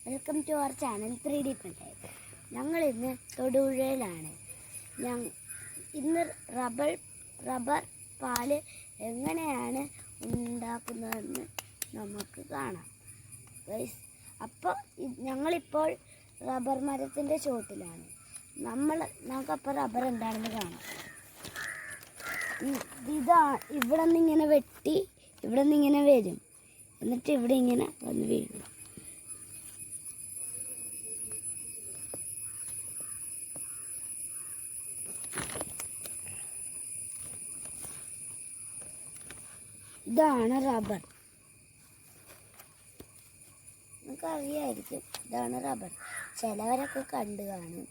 Welcome to our channel 3D പിള്ളേർ. ഞങ്ങൾ ഇന്ന് തൊടുപുഴയിലാണ്. ഇന്ന് റബ്ബർ പാല് എങ്ങനെയാണ് ഉണ്ടാക്കുന്നതെന്ന് നമുക്ക് കാണാം. അപ്പോൾ ഞങ്ങളിപ്പോൾ റബ്ബർ മരത്തിൻ്റെ ചുവട്ടിലാണ്. നമുക്കപ്പോൾ റബ്ബർ എന്താണെന്ന് കാണാം. ഇവിടെ നിന്ന് ഇങ്ങനെ വെട്ടി ഇവിടെ നിന്ന് ഇങ്ങനെ വരും, എന്നിട്ട് ഇവിടെ ഇങ്ങനെ വന്ന് വീഴും. ഇതാണ് റബ്ബർ. നമുക്കറിയായിരിക്കും ഇതാണ് റബ്ബർ. ചിലവരൊക്കെ കണ്ടു കാണും.